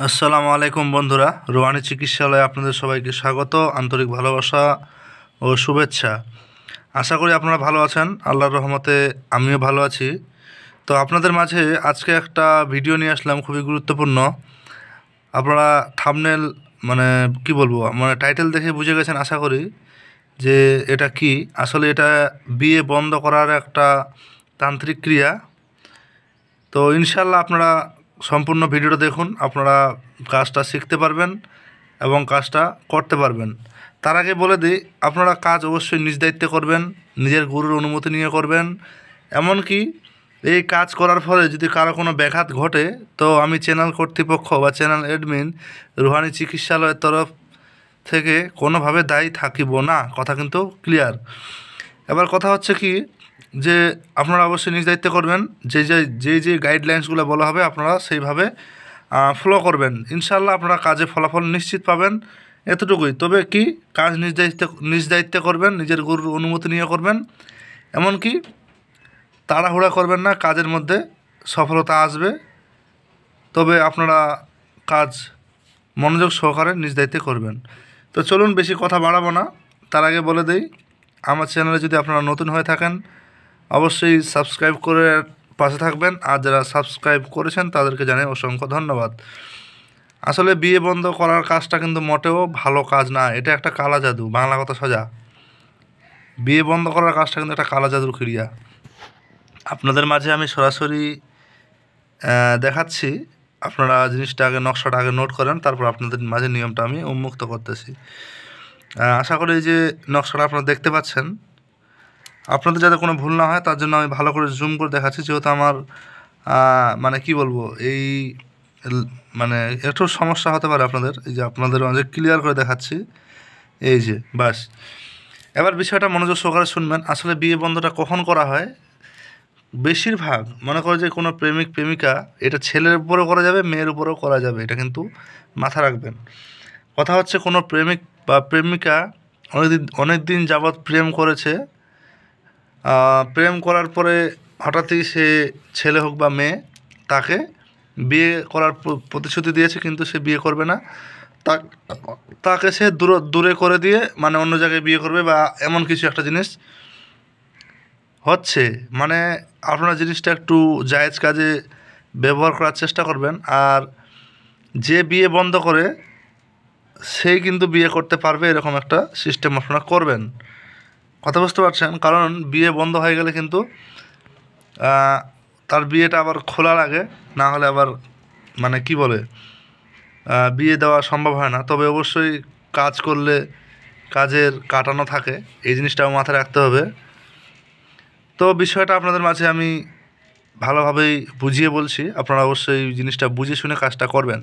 আসসালামু আলাইকুম বন্ধুরা, রোহানি চিকিৎসালয়ে আপনাদের সবাইকে স্বাগত, আন্তরিক ভালোবাসা ও শুভেচ্ছা। আশা করি আপনারা ভালো আছেন। আল্লাহর রহমতে আমিও ভালো আছি। তো আপনাদের মাঝে আজকে একটা ভিডিও নিয়ে আসলাম, খুবই গুরুত্বপূর্ণ। আপনারা থাম্বনেল মানে কি বলবো, মানে টাইটেল দেখে বুঝে গেছেন আশা করি যে এটা কি। আসলে এটা বিয়ে বন্ধ করার একটা তান্ত্রিক ক্রিয়া। তো ইনশাল্লাহ আপনারা সম্পূর্ণ ভিডিওটা দেখুন, আপনারা কাজটা শিখতে পারবেন এবং কাজটা করতে পারবেন। তার আগে বলে দিই, আপনারা কাজ অবশ্যই নিজ দায়িত্বে করবেন, নিজের গুরুর অনুমতি নিয়ে করবেন। এমনকি এই কাজ করার ফলে যদি কারো কোনো ব্যাঘাত ঘটে, তো আমি চ্যানেল কর্তৃপক্ষ বা চ্যানেল অ্যাডমিন রুহানি চিকিৎসালয়ের তরফ থেকে কোনোভাবে দায়ী থাকিব না। কথা কিন্তু ক্লিয়ার। এবার কথা হচ্ছে কি, যে আপনারা অবশ্যই নিজ দায়িত্বে করবেন। যে গাইডলাইন্সগুলো বলা হবে আপনারা সেইভাবে ফলো করবেন। ইনশাল্লাহ আপনারা কাজে ফলাফল নিশ্চিত পাবেন, এতটুকুই। তবে কি, কাজ নিজ দায়িত্বে করবেন, নিজের গুরুর অনুমতি নিয়ে করবেন। এমনকি তাড়াহুড়া করবেন না, কাজের মধ্যে সফলতা আসবে। তবে আপনারা কাজ মনোযোগ সহকারে নিজ দায়িত্বে করবেন। তো চলুন, বেশি কথা বাড়াবো না। তার আগে বলে দেই, আমার চ্যানেলে যদি আপনারা নতুন হয়ে থাকেন অবশ্যই সাবস্ক্রাইব করে পাশে থাকবেন। আর যারা সাবস্ক্রাইব করেছেন তাদেরকে জানাই অসংখ্য ধন্যবাদ। আসলে বিয়ে বন্ধ করার কাজটা কিন্তু মোটেও ভালো কাজ না, এটা একটা কালা জাদু। বাংলা কথা সোজা, বিয়ে বন্ধ করার কাজটা কিন্তু একটা কালা জাদুর ক্রিয়া। আপনাদের মাঝে আমি সরাসরি দেখাচ্ছি। আপনারা জিনিসটা আগে, নকশাটা আগে নোট করেন, তারপর আপনাদের মাঝে নিয়মটা আমি উন্মুক্ত করতেছি। আশা করি যে নকশাটা আপনারা দেখতে পাচ্ছেন। আপনাদের যাতে কোনো ভুল না হয় তার জন্য আমি ভালো করে জুম করে দেখাচ্ছি, যেহেতু আমার মানে কি বলবো, এই মানে একটু সমস্যা হতে পারে আপনাদের। এই যে আপনাদের মাঝে ক্লিয়ার করে দেখাচ্ছি, এই যে বাস। এবার বিষয়টা মনোযোগ সহকারে শুনবেন। আসলে বিয়ে বন্ধটা কখন করা হয়, বেশিরভাগ মনে করে যে কোনো প্রেমিক প্রেমিকা, এটা ছেলের উপরেও করা যাবে, মেয়ের উপরেও করা যাবে, এটা কিন্তু মাথা রাখবেন। কথা হচ্ছে, কোনো প্রেমিক বা প্রেমিকা অনেক দিন যাবৎ প্রেম করেছে, প্রেম করার পরে হঠাৎই সে, ছেলে হোক বা মেয়ে, তাকে বিয়ে করার প্রতিশ্রুতি দিয়েছে, কিন্তু সে বিয়ে করবে না। তাকে সে দূরে করে দিয়ে মানে অন্য জায়গায় বিয়ে করবে, বা এমন কিছু একটা জিনিস হচ্ছে। মানে আপনারা জিনিসটা একটু জায়েজ কাজে ব্যবহার করার চেষ্টা করবেন। আর যে বিয়ে বন্ধ করে সেই কিন্তু বিয়ে করতে পারবে, এরকম একটা সিস্টেম আপনারা করবেন। কথা বুঝতে পারছেন? কারণ বিয়ে বন্ধ হয়ে গেলে কিন্তু তার বিয়েটা আবার খোলা লাগে, না হলে আবার মানে কি বলে, বিয়ে দেওয়া সম্ভব হয় না। তবে অবশ্যই কাজ করলে কাজের কাটানো থাকে, এই জিনিসটাও মাথায় রাখতে হবে। তো বিষয়টা আপনাদের মাঝে আমি ভালোভাবেই বুঝিয়ে বলছি, আপনারা অবশ্যই জিনিসটা বুঝে শুনে কাজটা করবেন।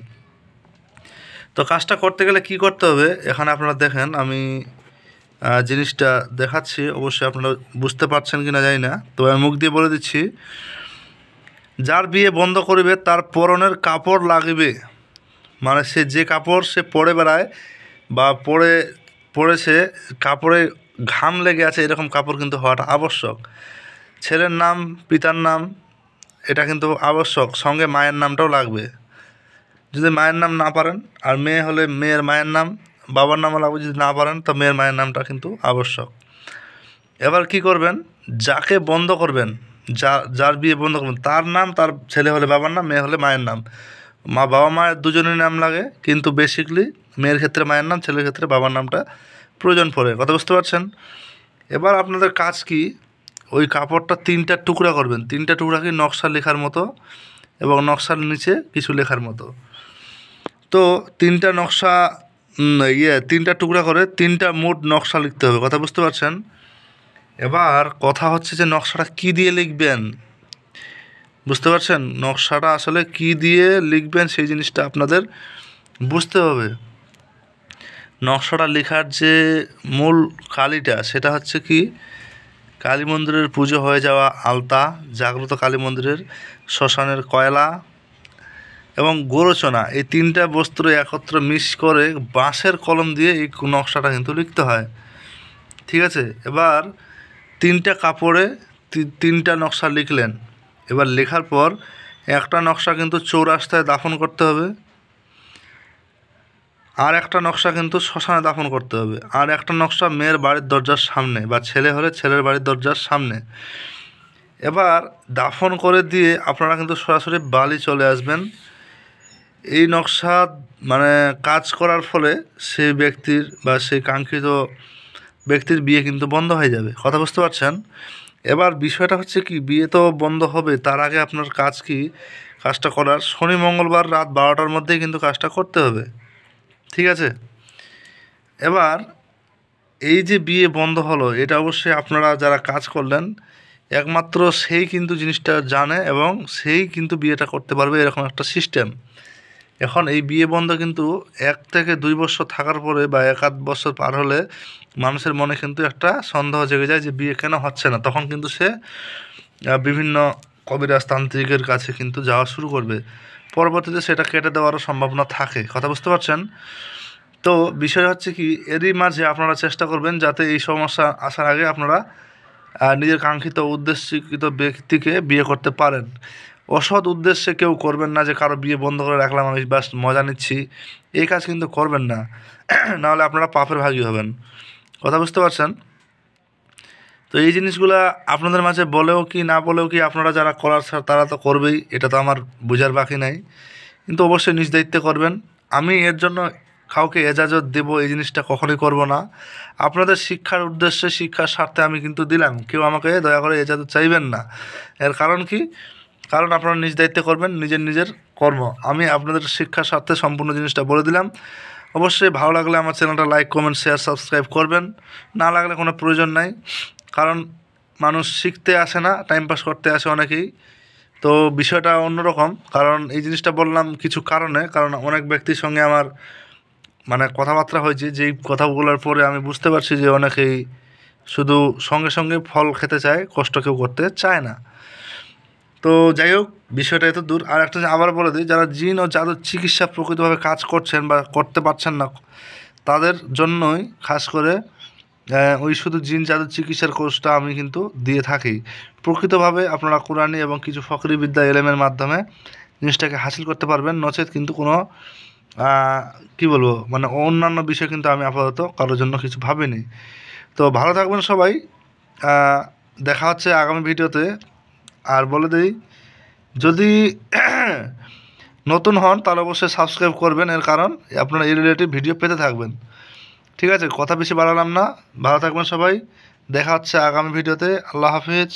তো কাজটা করতে গেলে কি করতে হবে, এখানে আপনারা দেখেন, আমি জিনিসটা দেখাচ্ছি। অবশ্যই আপনারা বুঝতে পারছেন কি না জানি না, তো আমি মুখ দিয়ে বলে দিচ্ছি। যার বিয়ে বন্ধ করিবে তার পরনের কাপড় লাগিবে, মানে সে যে কাপড় সে পরে বেড়ায় বা পরেছে, কাপড়ে ঘাম লেগে আছে, এরকম কাপড় কিন্তু হওয়াটা আবশ্যক। ছেলের নাম, পিতার নাম, এটা কিন্তু আবশ্যক। সঙ্গে মায়ের নামটাও লাগবে। যদি মায়ের নাম না পারেন, আর মেয়ে হলে মেয়ের মায়ের নাম, বাবার নামও লাগবে। যদি না পারেন তো মেয়ের মায়ের নামটা কিন্তু আবশ্যক। এবার কি করবেন, যাকে বন্ধ করবেন, যার বিয়ে বন্ধ করবেন, তার নাম, তার ছেলে হলে বাবার নাম, মেয়ে হলে মায়ের নাম। বাবা মায়ের দুজনের নাম লাগে, কিন্তু বেসিকলি মেয়ের ক্ষেত্রে মায়ের নাম, ছেলের ক্ষেত্রে বাবার নামটা প্রয়োজন পড়ে। কথা বুঝতে পারছেন? এবার আপনাদের কাজ কি, ওই কাপড়টা 3টা টুকরা করবেন। 3টা টুকরা কি, নকশা লেখার মতো, এবং নকশার নিচে কিছু লেখার মতো। তো 3টা নকশা, 3টা টুকরা করে 3টা মোট নকশা লিখতে হবে। কথা বুঝতে পারছেন? এবার কথা হচ্ছে যে নকশাটা কি দিয়ে লিখবেন, বুঝতে পারছেন? নকশাটা আসলে কি দিয়ে লিখবেন সেই জিনিসটা আপনাদের বুঝতে হবে। নকশাটা লেখার যে মূল কালিটা, সেটা হচ্ছে কি, কালী মন্দিরের পুজো হয়ে যাওয়া আলতা, জাগ্রত কালী মন্দিরের, শ্মশানের কয়লা এবং গোরচনা, এই 3টা বস্ত্র একত্র মিক্স করে বাঁশের কলম দিয়ে এই নকশাটা কিন্তু লিখতে হয়। ঠিক আছে? এবার 3টা কাপড়ে 3টা নকশা লিখলেন। এবার লেখার পর একটা নকশা কিন্তু চৌরাস্তায় দাফন করতে হবে, আর একটা নকশা কিন্তু শ্মশানে দাফন করতে হবে, আর একটা নকশা মেয়ের বাড়ির দরজার সামনে, বা ছেলে হলে ছেলের বাড়ির দরজার সামনে। এবার দাফন করে দিয়ে আপনারা কিন্তু সরাসরি বালি চলে আসবেন। এই নকশা মানে কাজ করার ফলে সেই ব্যক্তির বা সেই কাঙ্ক্ষিত ব্যক্তির বিয়ে কিন্তু বন্ধ হয়ে যাবে। কথা বুঝতে পারছেন? এবার বিষয়টা হচ্ছে কি, বিয়ে তো বন্ধ হবে, তার আগে আপনার কাজ কি, কাজটা করার শনি মঙ্গলবার রাত 12টার মধ্যেই কিন্তু কাজটা করতে হবে। ঠিক আছে? এবার এই যে বিয়ে বন্ধ হলো, এটা অবশ্যই আপনারা যারা কাজ করলেন একমাত্র সেই কিন্তু জিনিসটা জানে এবং সেই কিন্তু বিয়েটা করতে পারবে, এরকম একটা সিস্টেম। এখন এই বিয়ে বন্ধ কিন্তু 1 থেকে 2 বছর থাকার পরে বা 1-8 বছর পার হলে মানুষের মনে কিন্তু একটা সন্দেহ জেগে যায় যে বিয়ে কেন হচ্ছে না। তখন কিন্তু সে বিভিন্ন কবিরাজ তান্ত্রিকের কাছে কিন্তু যাওয়া শুরু করবে। পরবর্তীতে সেটা কেটে দেওয়ারও সম্ভাবনা থাকে। কথা বুঝতে পারছেন? তো বিষয় হচ্ছে কি, এরই মাঝে আপনারা চেষ্টা করবেন যাতে এই সমস্যা আসার আগে আপনারা নিজের কাঙ্ক্ষিত উদ্দেশ্যকৃত ব্যক্তিকে বিয়ে করতে পারেন। অসৎ উদ্দেশ্যে কেউ করবেন না যে কারো বিয়ে বন্ধ করে রাখলাম, আমি বাস মজা নিচ্ছি, এই কাজ কিন্তু করবেন না। নাহলে আপনারা পাপের ভাগী হবেন। কথা বুঝতে পারছেন? তো এই জিনিসগুলা আপনাদের মাঝে বলেও কি না বলেও কি, আপনারা যারা করার তারা তো করবেই, এটা তো আমার বোঝার বাকি নাই। কিন্তু অবশ্যই নিজ দায়িত্বে করবেন। আমি এর জন্য কাউকে এজাজত দেবো এই জিনিসটা কখনোই করব না। আপনাদের শিক্ষার উদ্দেশ্যে, শিক্ষার স্বার্থে আমি কিন্তু দিলাম, কেউ আমাকে দয়া করে এজাজত চাইবেন না। এর কারণ কি? কারণ আপনারা নিজ দায়িত্বে করবেন, নিজের কর্ম। আমি আপনাদের শিক্ষার স্বার্থে সম্পূর্ণ জিনিসটা বলে দিলাম। অবশ্যই ভালো লাগলে আমার চ্যানেলটা লাইক, কমেন্ট, শেয়ার, সাবস্ক্রাইব করবেন। না লাগলে কোনো প্রয়োজন নাই, কারণ মানুষ শিখতে আসে না, টাইম পাস করতে আসে অনেকেই। তো বিষয়টা অন্যরকম, কারণ এই জিনিসটা বললাম কিছু কারণে, কারণ অনেক ব্যক্তির সঙ্গে আমার মানে কথাবার্তা হয়েছে, যেই কথাগুলোর পরে আমি বুঝতে পারছি যে অনেকেই শুধু সঙ্গে সঙ্গে ফল খেতে চায়, কষ্ট কেউ করতে চায় না। তো যাই হোক, বিষয়টা এত দূর। আর একটা আবার বলে দিই, যারা জিন ও জাদুর চিকিৎসা প্রকৃতভাবে কাজ করছেন বা করতে পারছেন না, তাদের জন্যই খাস করে ওই শুধু জিন জাদুর চিকিৎসার কোর্সটা আমি কিন্তু দিয়ে থাকি। প্রকৃতভাবে আপনারা কোরআনি এবং কিছু ফকরি বিদ্যা এলেমের মাধ্যমে জিনিসটাকে হাসিল করতে পারবেন। নচেত কিন্তু কোনো কী বলবো, মানে অন্যান্য বিষয় কিন্তু আমি আপাতত কারোর জন্য কিছু ভাবিনি। তো ভালো থাকবেন সবাই, দেখা হচ্ছে আগামী ভিডিওতে। আর বলে দিই, যদি নতুন হন তাহলে অবশ্যই সাবস্ক্রাইব করবেন, এর কারণ আপনারা এই রিলেটিভ ভিডিও পেতে থাকবেন। ঠিক আছে? কথা বেশি বাড়ালাম না, ভালো থাকবেন সবাই, দেখা হচ্ছে আগামী ভিডিওতে। আল্লাহ হাফিজ।